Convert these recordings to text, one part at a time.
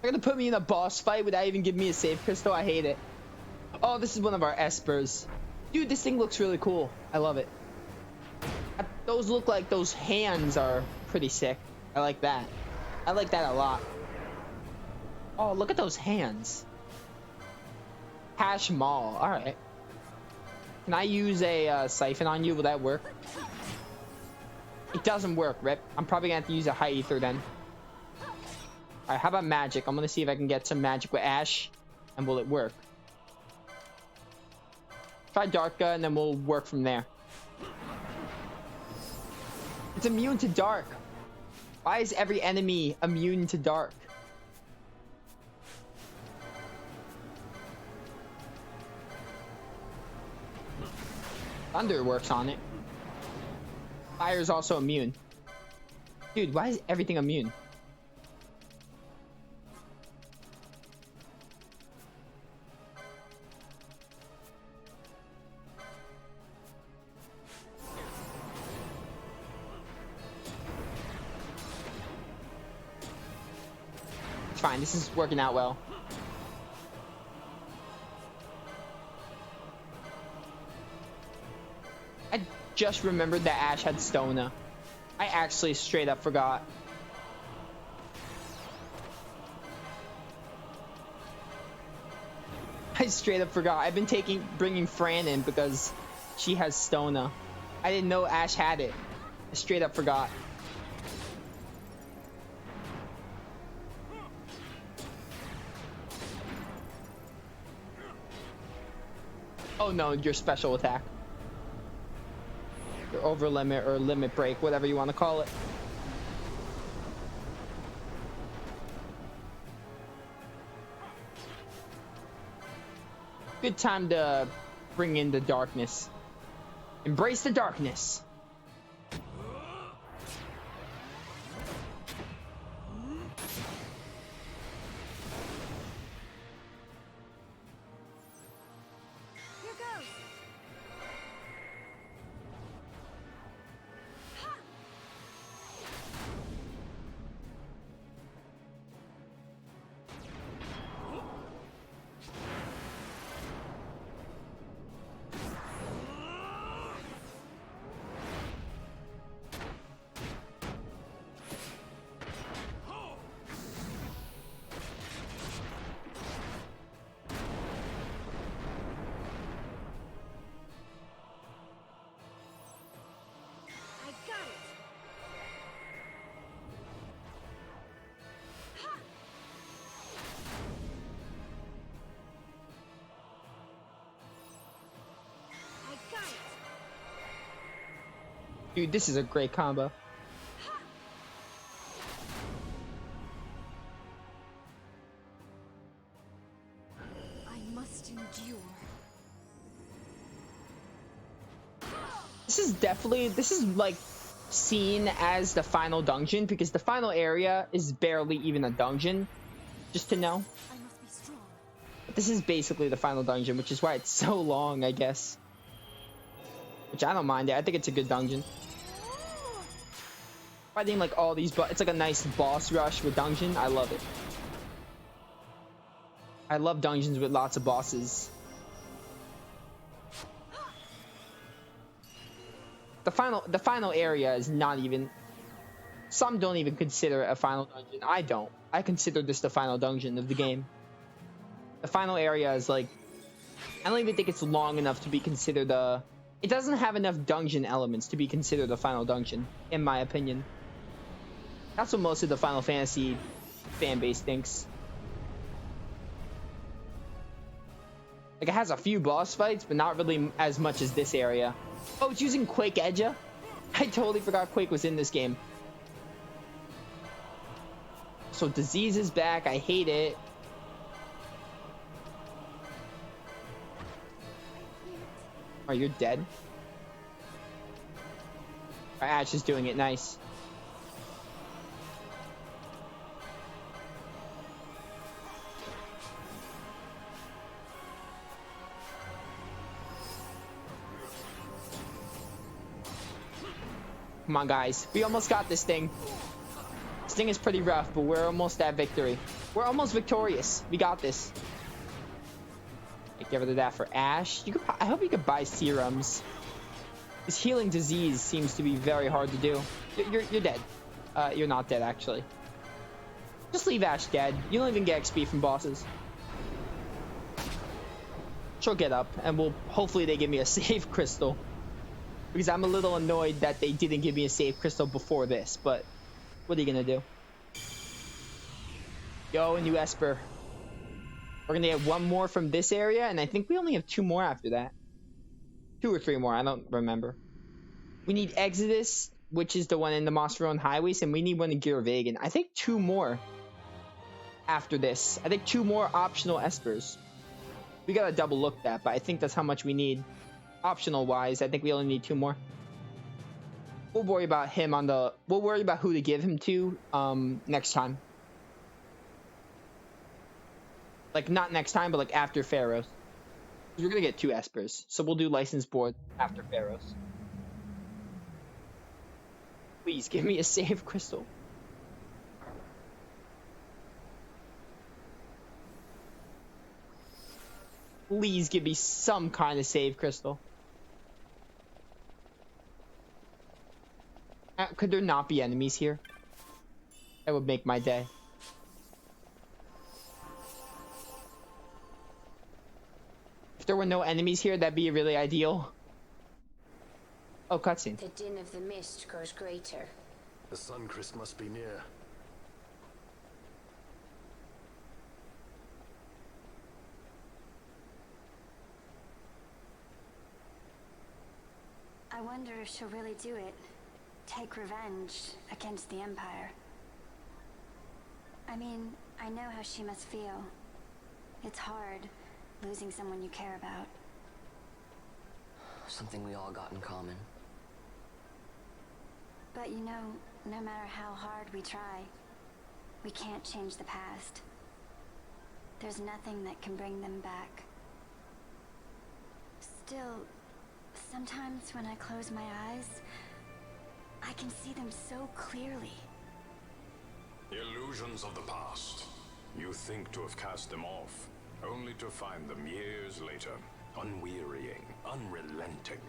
They're gonna put me in a boss fight without even giving me a save crystal. I hate it. Oh, this is one of our espers. Dude, this thing looks really cool. I love it. Those look like those hands are pretty sick. I like that. I like that a lot. Oh, look at those hands. Hashmal. Alright. Can I use a siphon on you? Will that work? It doesn't work, Rip. I'm probably gonna have to use a high ether then. Alright, how about magic? I'm gonna see if I can get some magic with Ash. And will it work? Try Darka and then we'll work from there. It's immune to dark. Why is every enemy immune to dark? Thunder works on it. Fire is also immune. Dude, why is everything immune? It's fine, this is working out well. I just remembered that Ash had Stona. I actually straight up forgot. I straight up forgot. I've been bringing Fran in because she has Stona. I didn't know Ash had it. I straight up forgot. Oh no, your special attack. Your over limit or limit break, whatever you want to call it. Good time to bring in the darkness. Embrace the darkness. Dude, this is a great combo. I must endure. This is like seen as the final dungeon because the final area is barely even a dungeon, just to know. I must be strong. But this is basically the final dungeon, which is why it's so long, I guess. Which I don't mind it. I think it's a good dungeon. Fighting like all these, but it's like a nice boss rush with dungeon. I love it. I love dungeons with lots of bosses. The final area is not even. Some don't even consider it a final dungeon. I don't. I consider this the final dungeon of the game. The final area is like. I don't even think it's long enough to be considered a. It doesn't have enough dungeon elements to be considered a final dungeon, in my opinion. That's what most of the Final Fantasy fan base thinks. Like, it has a few boss fights, but not really as much as this area. Oh, it's using Quake Edge? I totally forgot Quake was in this game. So Disease is back. I hate it. Oh, you're dead. Ash is doing it nice. Come on, guys. We almost got this thing. This thing is pretty rough, but we're almost at victory. We're almost victorious. We got this. Get rid of that for Ash. You could, I hope you could buy serums. This healing disease seems to be very hard to do. You're dead. You're not dead, actually. Just leave Ash dead. You don't even get XP from bosses. She'll get up, and hopefully they give me a save crystal. Because I'm a little annoyed that they didn't give me a save crystal before this, but what are you gonna do? Yo, a new esper. We're gonna get one more from this area, and I think we only have 2 more after that. 2 or 3 more, I don't remember. We need Exodus, which is the one in the Mosferone Highways, and we need one in Girvagan. I think 2 more after this. I think 2 more optional espers. We gotta double look that, but I think that's how much we need. Optional wise, I think we only need 2 more. We'll worry about him on the... We'll worry about who to give him to next time. Like, not next time, but like after Pharaohs. We're gonna get 2 espers, so we'll do license board after Pharaohs. Please give me a save crystal. Please give me some kind of save crystal. Could there not be enemies here? That would make my day. If there were no enemies here, that'd be really ideal. Oh, cutscene. The din of the mist grows greater. The Suncrest must be near. I wonder if she'll really do it. Take revenge against the Empire. I mean, I know how she must feel. It's hard, losing someone you care about. Something we all got in common. But you know, no matter how hard we try, we can't change the past. There's nothing that can bring them back. Still, sometimes when I close my eyes, I can see them so clearly. Illusions of the past. You think to have cast them off, only to find them years later, unwearying, unrelenting.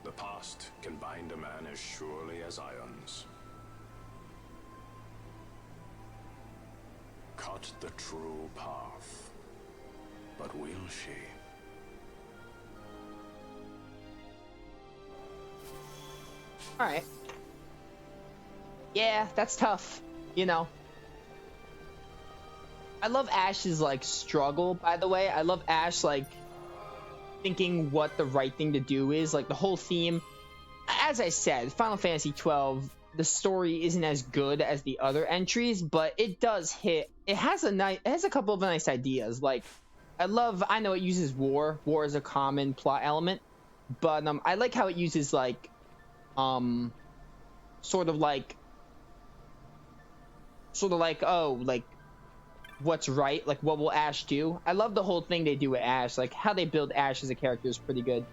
The past can bind a man as surely as irons. Cut the true path, but will she? Alright. Yeah, that's tough. You know. I love Ash's, like, struggle, by the way. I love Ash, like, thinking what the right thing to do is. Like, the whole theme. As I said, Final Fantasy XII, the story isn't as good as the other entries, but it does hit. It has a couple of nice ideas. Like, I know it uses war. War is a common plot element. But I like how it uses, like, sort of like, oh, like, what's right, like, what will Ash do? I love the whole thing they do with Ash, like, how they build Ash as a character is pretty good.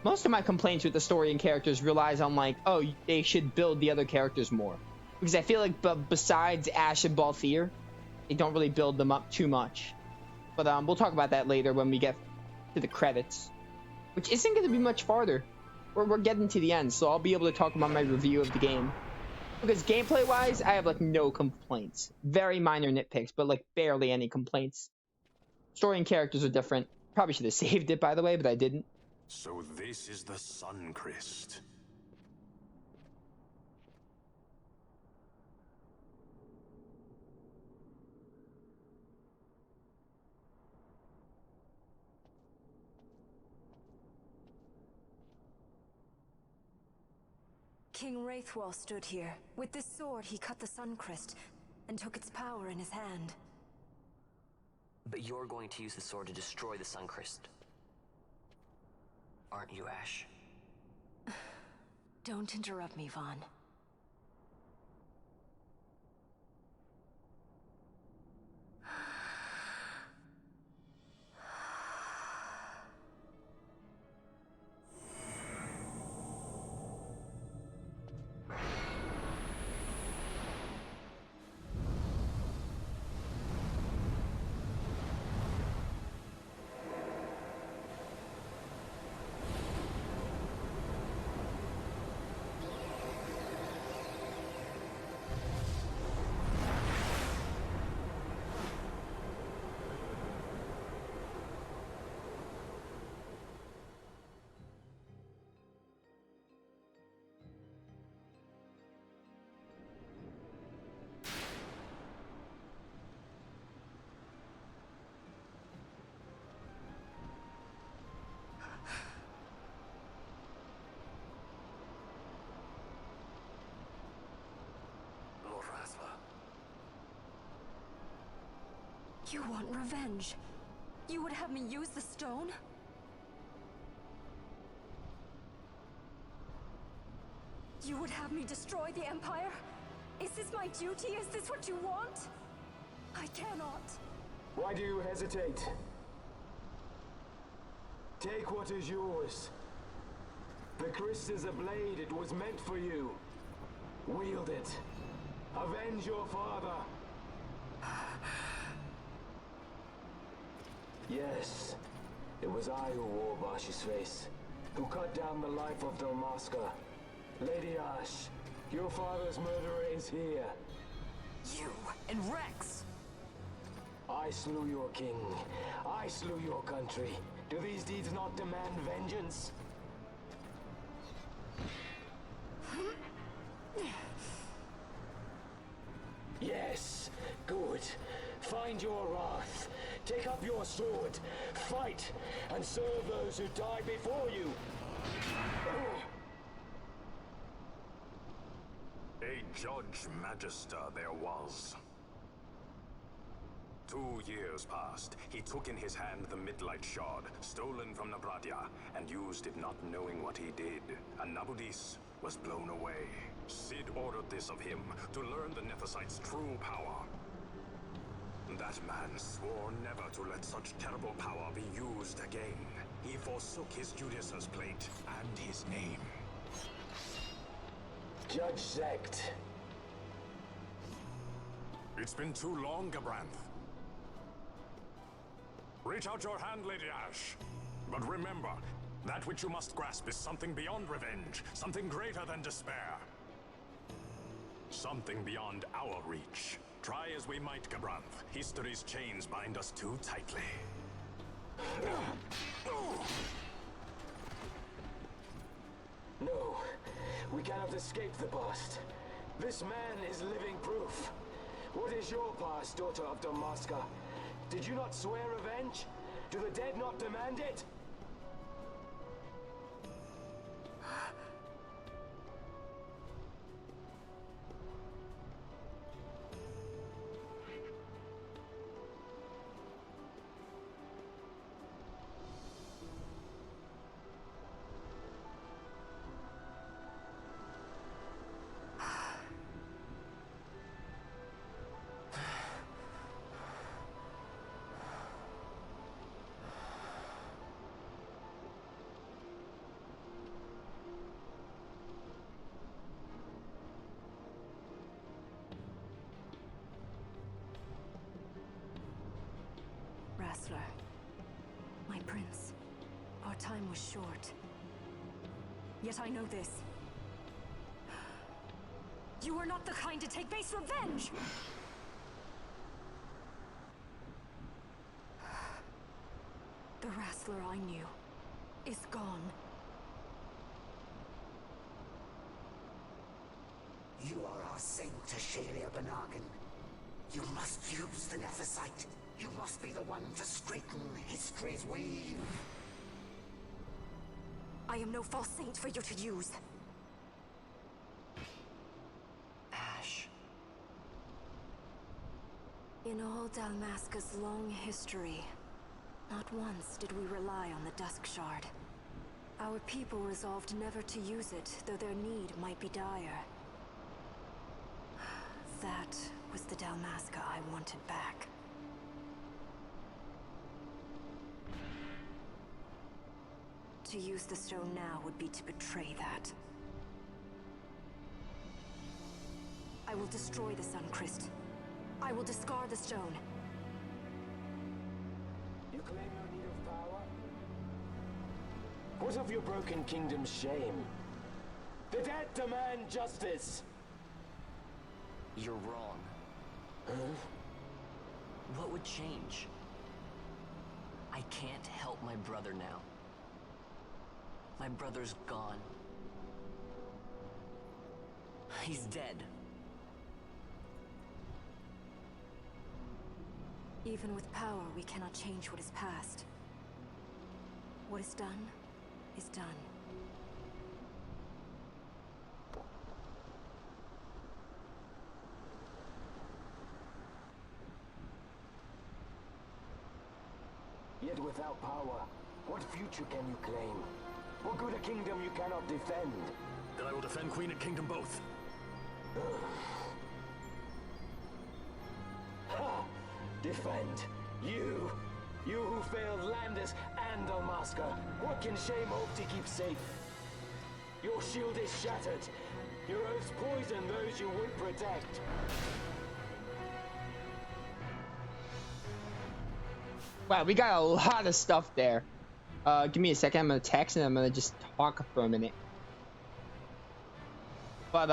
Most of my complaints with the story and characters relies on, like, oh, they should build the other characters more. Because I feel like, besides Ash and Balthier, they don't really build them up too much. But, we'll talk about that later when we get to the credits. Which isn't going to be much farther. We're getting to the end, so I'll be able to talk about my review of the game. Because gameplay-wise, I have, like, no complaints. Very minor nitpicks, but, like, barely any complaints. Story and characters are different. Probably should have saved it, by the way, but I didn't. So this is the Suncrest. King Wraithwall stood here. With this sword, he cut the Suncrest and took its power in his hand. But you're going to use the sword to destroy the Suncrest. Aren't you, Ash? Don't interrupt me, Vaughn. You want revenge? You would have me use the stone? You would have me destroy the Empire? Is this my duty? Is this what you want? I cannot. Why do you hesitate? Take what is yours. The Christ is a blade. It was meant for you. Wield it. Avenge your father. Yes, it was I who wore Bashi's face, who cut down the life of Dalmasca. Lady Ash, your father's murderer is here. You and Rex! I slew your king. I slew your country. Do these deeds not demand vengeance? Yes, good. Find your wrath. Take up your sword. Fight, and serve those who died before you. A Judge Magister there was. 2 years passed. He took in his hand the Midlight Shard, stolen from Nabradia, and used it not knowing what he did. And Nabudis was blown away. Sid ordered this of him, to learn the Nephesite's true power. That man swore never to let such terrible power be used again. He forsook his Judaser's plate and his name. Judge Zect. It's been too long, Gabranth. Reach out your hand, Lady Ash. But remember, that which you must grasp is something beyond revenge, something greater than despair. Something beyond our reach. Try as we might, Gabranth, history's chains bind us too tightly. No, we cannot escape the past. This man is living proof. What is your past, daughter of Dalmasca? Did you not swear revenge? Do the dead not demand it? Wrestler, my prince, our time was short. Yet I know this. You are not the kind to take base revenge! The wrestler I knew is gone. You are our saint, Ashalia Benagan. You must use the Nephesite. You must be the one to straighten history's weave. I am no false saint for you to use. Ash. In all Dalmasca's long history, not once did we rely on the Dusk Shard. Our people resolved never to use it, though their need might be dire. That was the Dalmasca I wanted back. To use the stone now would be to betray that. I will destroy the Suncrest. I will discard the stone. You claim no need of power? What of your broken kingdom's shame? The dead demand justice! You're wrong. Huh? What would change? I can't help my brother now. My brother's gone. He's dead. Even with power, we cannot change what is past. What is done, is done. Yet without power, what future can you claim? What good a kingdom you cannot defend? Then I will defend Queen and Kingdom both. Ha! Defend? You? You who failed Landis and Dalmasca. What can shame hope to keep safe? Your shield is shattered. Your oaths poison those you would protect. Wow, we got a lot of stuff there. Give me a second. I'm gonna text and I'm gonna just talk for a minute. But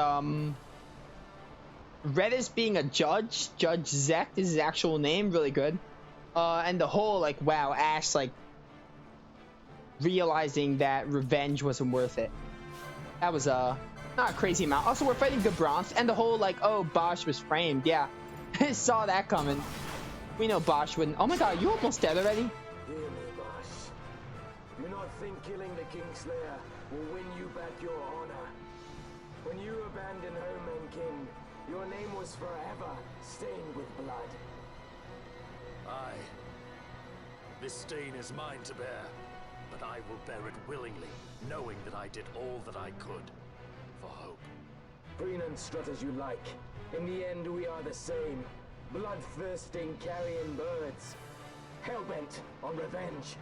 Redis being a judge, Judge Zek is his actual name, really good. And the whole like, wow, Ash like realizing that revenge wasn't worth it. That was not a crazy amount. Also, we're fighting Gabranth, and the whole like, oh, Bosch was framed. Yeah, I saw that coming. We know Bosch wouldn't. Oh my God, you almost dead already? Hear me, Bosch. You not think killing the Kingslayer will win you back your honor? When you abandoned home and kin, your name was forever stained with blood. Aye. This stain is mine to bear, but I will bear it willingly, knowing that I did all that I could for hope. Preen and strut as you like. In the end, we are the same. Bloodthirsting carrion birds. Hellbent on revenge.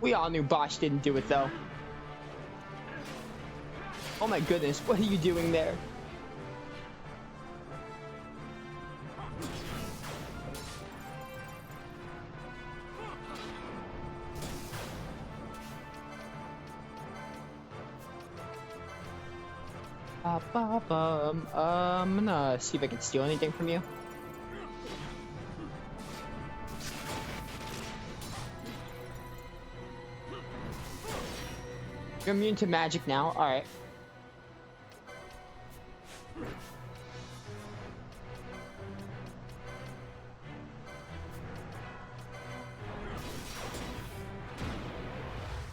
We all knew Bosch didn't do it though. Oh my goodness, what are you doing there? I'm gonna see if I can steal anything from you. You're immune to magic now. Alright.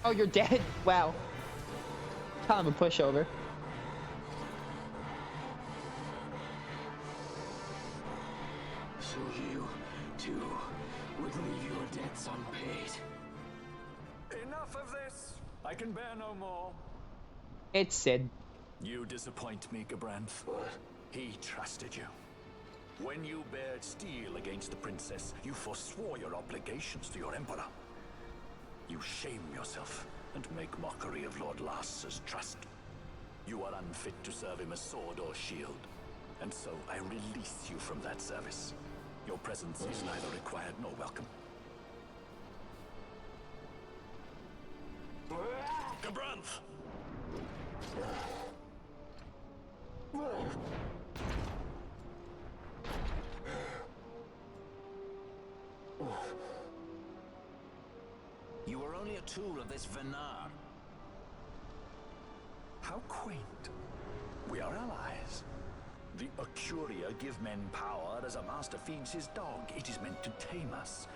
Oh, you're dead? Wow. Kind of a pushover. So you, too, would leave your debts unpaid. Enough of this! I can bear no more. It's Sid. You disappoint me, Gabranth. He trusted you. When you bared steel against the princess, you forswore your obligations to your emperor. You shame yourself and make mockery of Lord Lars's trust. You are unfit to serve him as sword or shield, and so I release you from that service. Your presence is neither required nor welcome. Gabranth! You were only a tool of this Venar. How quaint. We are allies. The Ocuria give men power as a master feeds his dog. It is meant to tame us.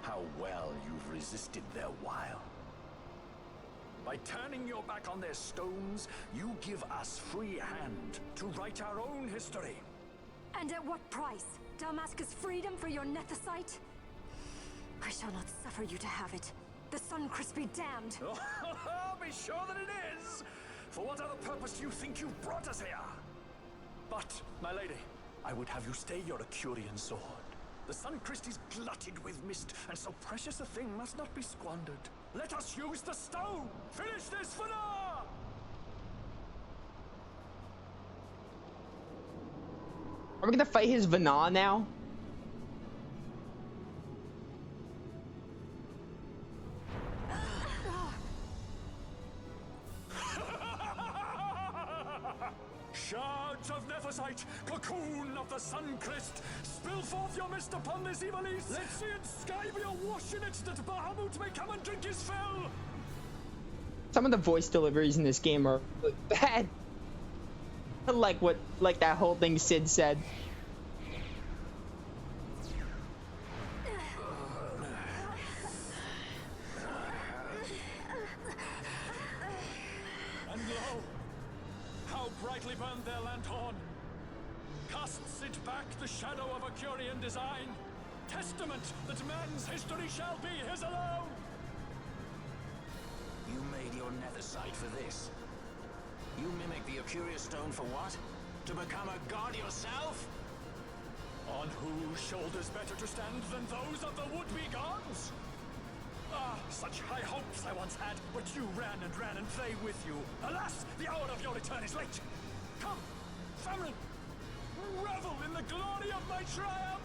How well you've resisted their wile. By turning your back on their stones, you give us free hand to write our own history. And at what price? Dalmasca's freedom for your Nethicite? I shall not suffer you to have it. The Sunchrist be damned! Be sure that it is! For what other purpose do you think you brought us here? But, my lady, I would have you stay your Acurian sword. The Sunchrist is glutted with mist, and so precious a thing must not be squandered. Let us use the stone! Finish this for now! Are we gonna fight his Vana now? Shards of Nethicite, cocoon of the Sunchrist, spill forth your mist upon this evil east. Let sea and sky be awash in it, that Bahamut may come and drink his fill. Some of the voice deliveries in this game are bad. like that whole thing Sid said. And lo, how brightly burned their lanthorn. Casts it back the shadow of a Curian design. testament that man's history shall be his alone! You made your nethersight for this. You mimic the Ocuria Stone for what? To become a god yourself? On whose shoulders better to stand than those of the would-be gods? Ah, such high hopes I once had, but you ran, and they with you. Alas, the hour of your return is late. Come, family, revel in the glory of my triumph!